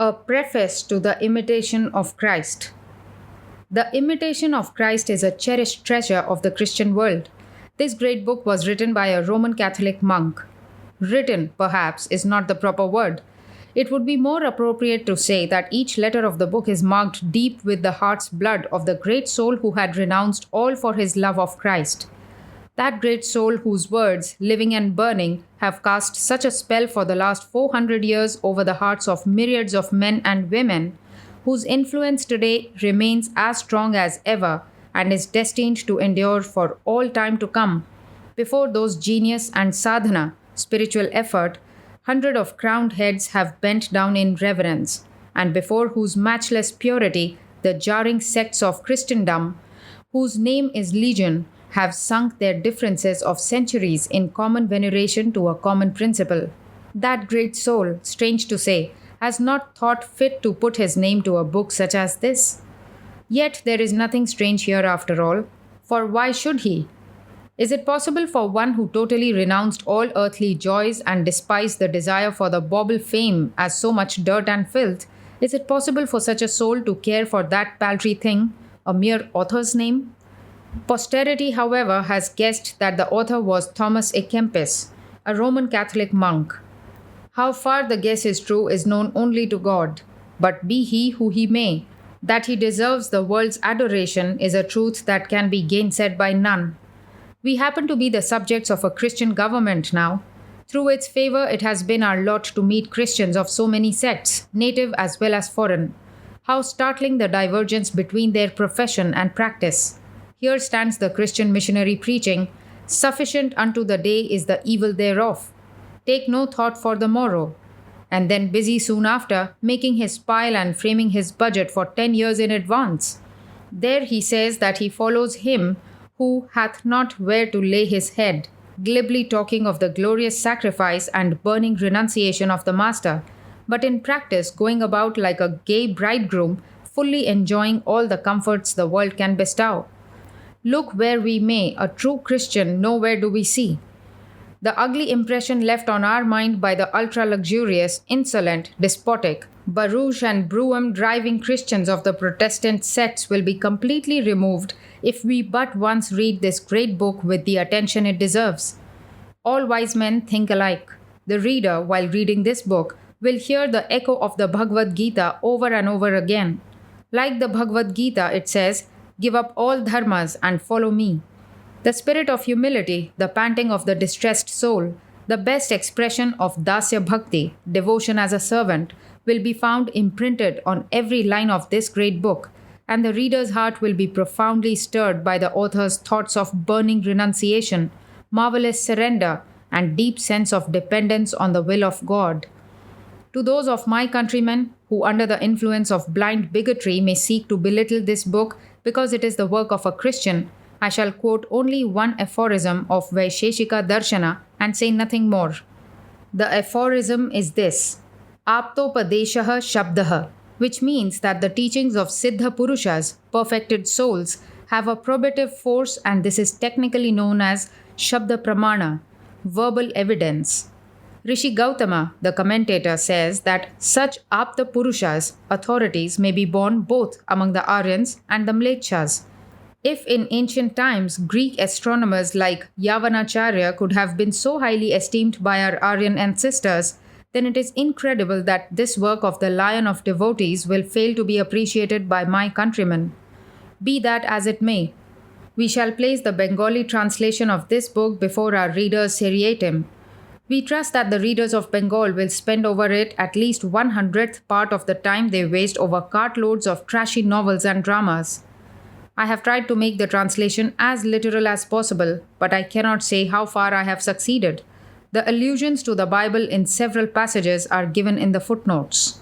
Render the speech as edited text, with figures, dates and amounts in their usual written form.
A preface to the Imitation of Christ. The Imitation of Christ is a cherished treasure of the Christian world. This great book was written by a Roman Catholic monk. Written, perhaps, is not the proper word. It would be more appropriate to say that each letter of the book is marked deep with the heart's blood of the great soul who had renounced all for his love of Christ. That great soul whose words, living and burning, have cast such a spell for the last 400 years over the hearts of myriads of men and women, whose influence today remains as strong as ever and is destined to endure for all time to come. Before those genius and sadhana, spiritual effort, hundred of crowned heads have bent down in reverence, and before whose matchless purity the jarring sects of Christendom, whose name is Legion, have sunk their differences of centuries in common veneration to a common principle. That great soul, strange to say, has not thought fit to put his name to a book such as this. Yet there is nothing strange here after all, for why should he? Is it possible for one who totally renounced all earthly joys and despised the desire for the bauble fame as so much dirt and filth, is it possible for such a soul to care for that paltry thing, a mere author's name? Posterity, however, has guessed that the author was Thomas à Kempis, a Roman Catholic monk. How far the guess is true is known only to God, but be he who he may, that he deserves the world's adoration is a truth that can be gainsaid by none. We happen to be the subjects of a Christian government now. Through its favor, it has been our lot to meet Christians of so many sects, native as well as foreign. How startling the divergence between their profession and practice. Here stands the Christian missionary preaching, "Sufficient unto the day is the evil thereof. Take no thought for the morrow," and then busy soon after, making his pile and framing his budget for 10 years in advance. There he says that he follows him who hath not where to lay his head, glibly talking of the glorious sacrifice and burning renunciation of the Master, but in practice going about like a gay bridegroom, fully enjoying all the comforts the world can bestow. Look where we may, a true Christian nowhere do we see. The ugly impression left on our mind by the ultra-luxurious, insolent, despotic, barouche and brougham driving Christians of the Protestant sects will be completely removed if we but once read this great book with the attention it deserves. All wise men think alike. The reader, while reading this book, will hear the echo of the Bhagavad Gita over and over again. Like the Bhagavad Gita, it says, "Give up all dharmas and follow me." The spirit of humility, the panting of the distressed soul, the best expression of Dasya Bhakti, devotion as a servant, will be found imprinted on every line of this great book, and the reader's heart will be profoundly stirred by the author's thoughts of burning renunciation, marvelous surrender, and deep sense of dependence on the will of God. To those of my countrymen who, under the influence of blind bigotry, may seek to belittle this book because it is the work of a Christian, I shall quote only one aphorism of Vaisheshika Darshana and say nothing more. The aphorism is this: Aptopadeshaha Shabdaha, which means that the teachings of Siddha Purushas, perfected souls, have a probative force, and this is technically known as Shabda Pramana, verbal evidence. Rishi Gautama, the commentator, says that such Apta Purushas, authorities, may be born both among the Aryans and the Mlecchas. If in ancient times Greek astronomers like Yavanacharya could have been so highly esteemed by our Aryan ancestors, then it is incredible that this work of the Lion of Devotees will fail to be appreciated by my countrymen. Be that as it may, we shall place the Bengali translation of this book before our readers seriatim. We trust that the readers of Bengal will spend over it at least 1/100th part of the time they waste over cartloads of trashy novels and dramas. I have tried to make the translation as literal as possible, but I cannot say how far I have succeeded. The allusions to the Bible in several passages are given in the footnotes.